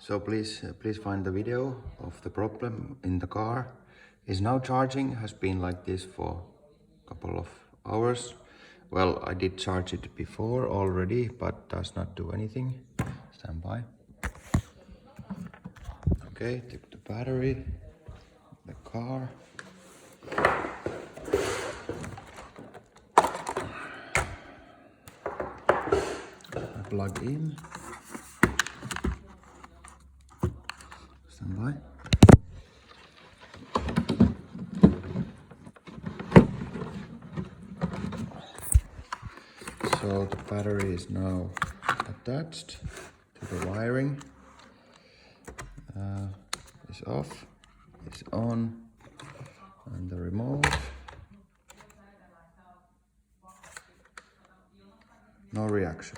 So please find the video of the problem in the car. Is now charging, has been like this for a couple of hours. Well, I did charge it before already, but does not do anything. Stand by. Okay, took the battery, the car. I plug in. Stand by. So the battery is now attached to the wiring. Is off, is on, and the remote. No reaction.